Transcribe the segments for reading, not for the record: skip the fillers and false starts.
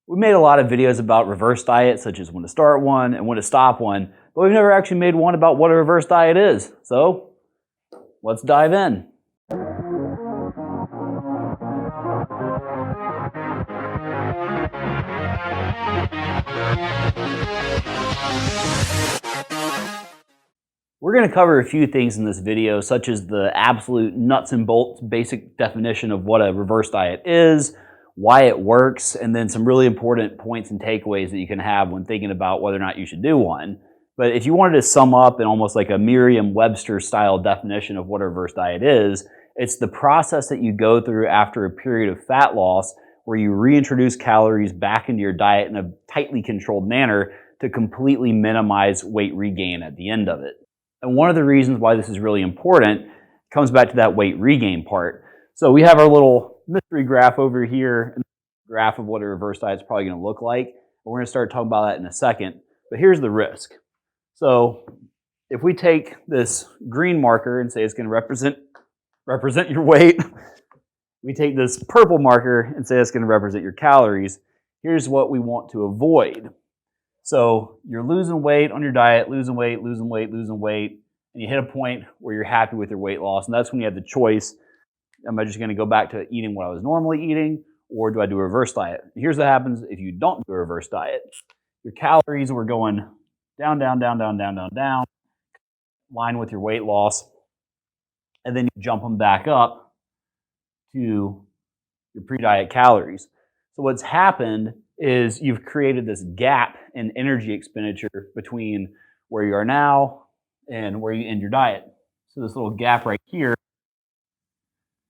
We made a lot of videos about reverse diets, such as when to start one and when to stop one, but we've never actually made one about what a reverse diet is. So let's dive in. We're going to cover a few things in this video, such as the absolute nuts and bolts basic definition of what a reverse diet is, why it works, and then some really important points and takeaways that you can have when thinking about whether or not you should do one. But if you wanted to sum up in almost like a Merriam-Webster style definition of what a reverse diet is, it's the process that you go through after a period of fat loss where you reintroduce calories back into your diet in a tightly controlled manner to completely minimize weight regain at the end of it. And one of the reasons why this is really important comes back to that weight regain part. So we have our little mystery graph over here, and the graph of what a reverse diet is probably going to look like. And we're going to start talking about that in a second. But here's the risk. So if we take this green marker and say it's going to represent your weight, we take this purple marker and say it's going to represent your calories. Here's what we want to avoid. So you're losing weight on your diet, losing weight, and you hit a point where you're happy with your weight loss, and that's when you have the choice, am I just going to go back to eating what I was normally eating, or do I do a reverse diet? And here's what happens if you don't do a reverse diet. Your calories were going down, line with your weight loss, and then you jump them back up to your pre-diet calories. So what's happened is you've created this gap in energy expenditure between where you are now and where you end your diet. So this little gap right here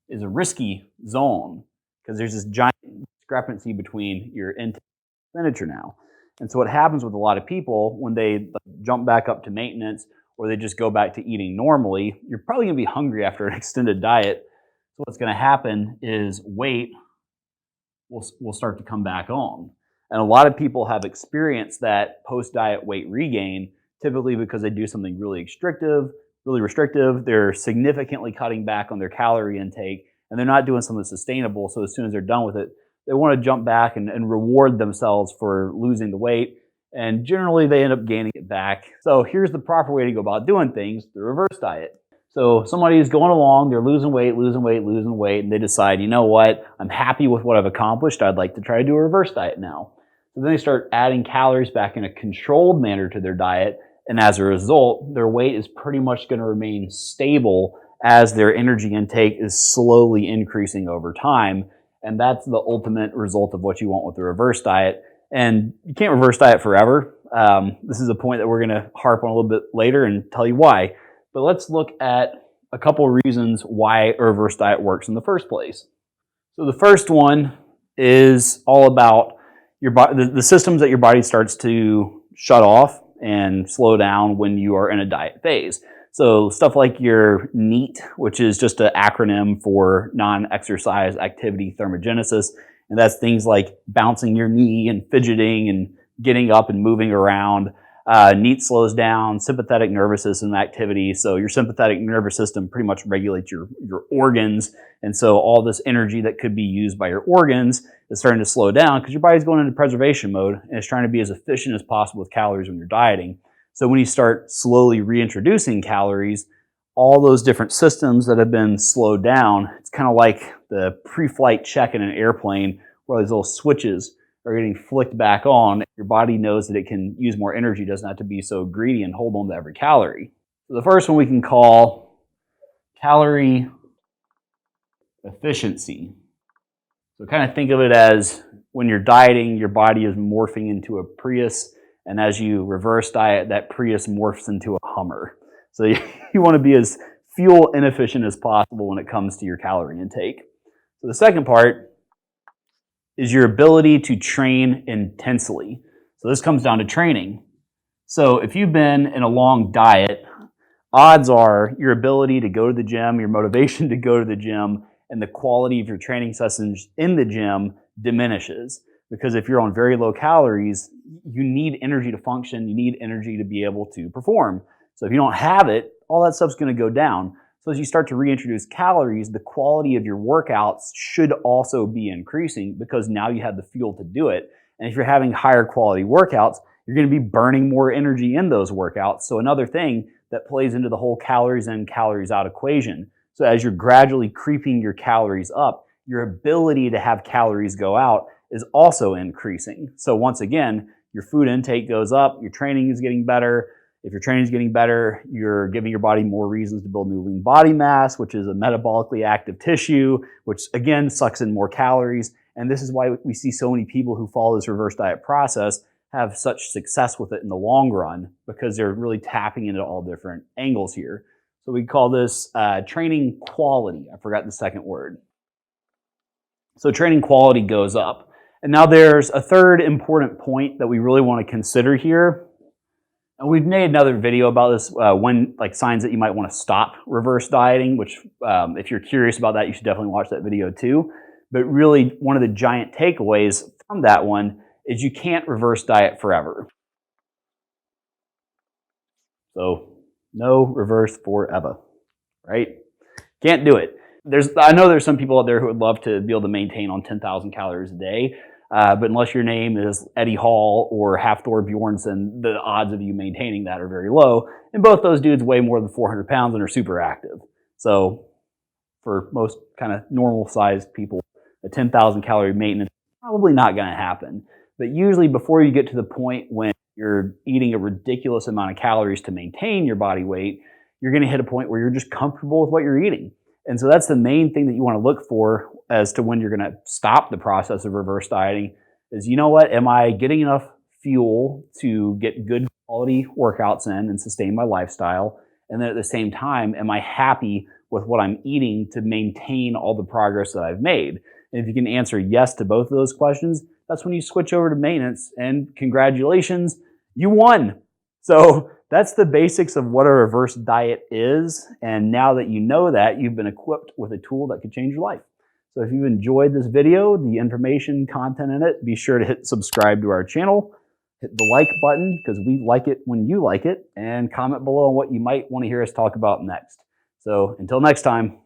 is a risky zone because there's this giant discrepancy between your intake and expenditure now. And so what happens with a lot of people when they jump back up to maintenance or they just go back to eating normally, you're probably going to be hungry after an extended diet. So what's going to happen is weight will start to come back on. And a lot of people have experienced that post-diet weight regain, typically because they do something really restrictive. They're significantly cutting back on their calorie intake, and they're not doing something sustainable. So as soon as they're done with it, they want to jump back and reward themselves for losing the weight. And generally, they end up gaining it back. So here's the proper way to go about doing things, the reverse diet. So somebody is going along, they're losing weight, and they decide, you know what, I'm happy with what I've accomplished. I'd like to try to do a reverse diet now. So then they start adding calories back in a controlled manner to their diet, and as a result, their weight is pretty much going to remain stable as their energy intake is slowly increasing over time. And that's the ultimate result of what you want with the reverse diet. And you can't reverse diet forever. This is a point that we're going to harp on a little bit later and tell you why. But let's look at a couple of reasons why a reverse diet works in the first place. So the first one is all about your body, the systems that your body starts to shut off and slow down when you are in a diet phase. So stuff like your NEAT, which is just an acronym for non-exercise activity thermogenesis, and that's things like bouncing your knee and fidgeting and getting up and moving around. NEAT slows down sympathetic nervous system activity. So your sympathetic nervous system pretty much regulates your organs. And so all this energy that could be used by your organs is starting to slow down because your body's going into preservation mode and it's trying to be as efficient as possible with calories when you're dieting. So when you start slowly reintroducing calories, all those different systems that have been slowed down, it's kind of like the pre-flight check in an airplane where these little switches are getting flicked back on. Your body knows that it can use more energy, doesn't have to be so greedy and hold on to every calorie. So the first one we can call calorie efficiency. So kind of think of it as when you're dieting, your body is morphing into a Prius, and as you reverse diet, that Prius morphs into a Hummer. So you want to be as fuel inefficient as possible when it comes to your calorie intake. So the second part is your ability to train intensely. So this comes down to training. So if you've been in a long diet, odds are your ability to go to the gym, your motivation to go to the gym, and the quality of your training sessions in the gym diminishes. Because if you're on very low calories, you need energy to function, you need energy to be able to perform. So if you don't have it, all that stuff's going to go down. So as you start to reintroduce calories, the quality of your workouts should also be increasing because now you have the fuel to do it. And if you're having higher quality workouts, you're going to be burning more energy in those workouts. So another thing that plays into the whole calories in, calories out equation. So as you're gradually creeping your calories up, your ability to have calories go out is also increasing. So once again, your food intake goes up, your training is getting better. If your training is getting better, you're giving your body more reasons to build new lean body mass, which is a metabolically active tissue, which again sucks in more calories. And this is why we see so many people who follow this reverse diet process have such success with it in the long run, because they're really tapping into all different angles here. So we call this training quality. I forgot the second word. So training quality goes up. And now there's a third important point that we really want to consider here. And we've made another video about this, when like signs that you might want to stop reverse dieting, which if you're curious about that, you should definitely watch that video too. But really, one of the giant takeaways from that one is you can't reverse diet forever. So no reverse forever, right? Can't do it. I know there's some people out there who would love to be able to maintain on 10,000 calories a day, but unless your name is Eddie Hall or Hafthor Bjornsson, the odds of you maintaining that are very low. And both those dudes weigh more than 400 pounds and are super active. So for most kind of normal sized people, a 10,000 calorie maintenance is probably not going to happen. But usually before you get to the point when you're eating a ridiculous amount of calories to maintain your body weight, you're going to hit a point where you're just comfortable with what you're eating. And so that's the main thing that you want to look for as to when you're going to stop the process of reverse dieting is, you know what, am I getting enough fuel to get good quality workouts in and sustain my lifestyle? And then at the same time, am I happy with what I'm eating to maintain all the progress that I've made? And if you can answer yes to both of those questions, that's when you switch over to maintenance, and congratulations, you won. So that's the basics of what a reverse diet is. And now that you know that, you've been equipped with a tool that could change your life. So if you've enjoyed this video, the information, content in it, be sure to hit subscribe to our channel, hit the like button because we like it when you like it, and comment below on what you might want to hear us talk about next. So until next time.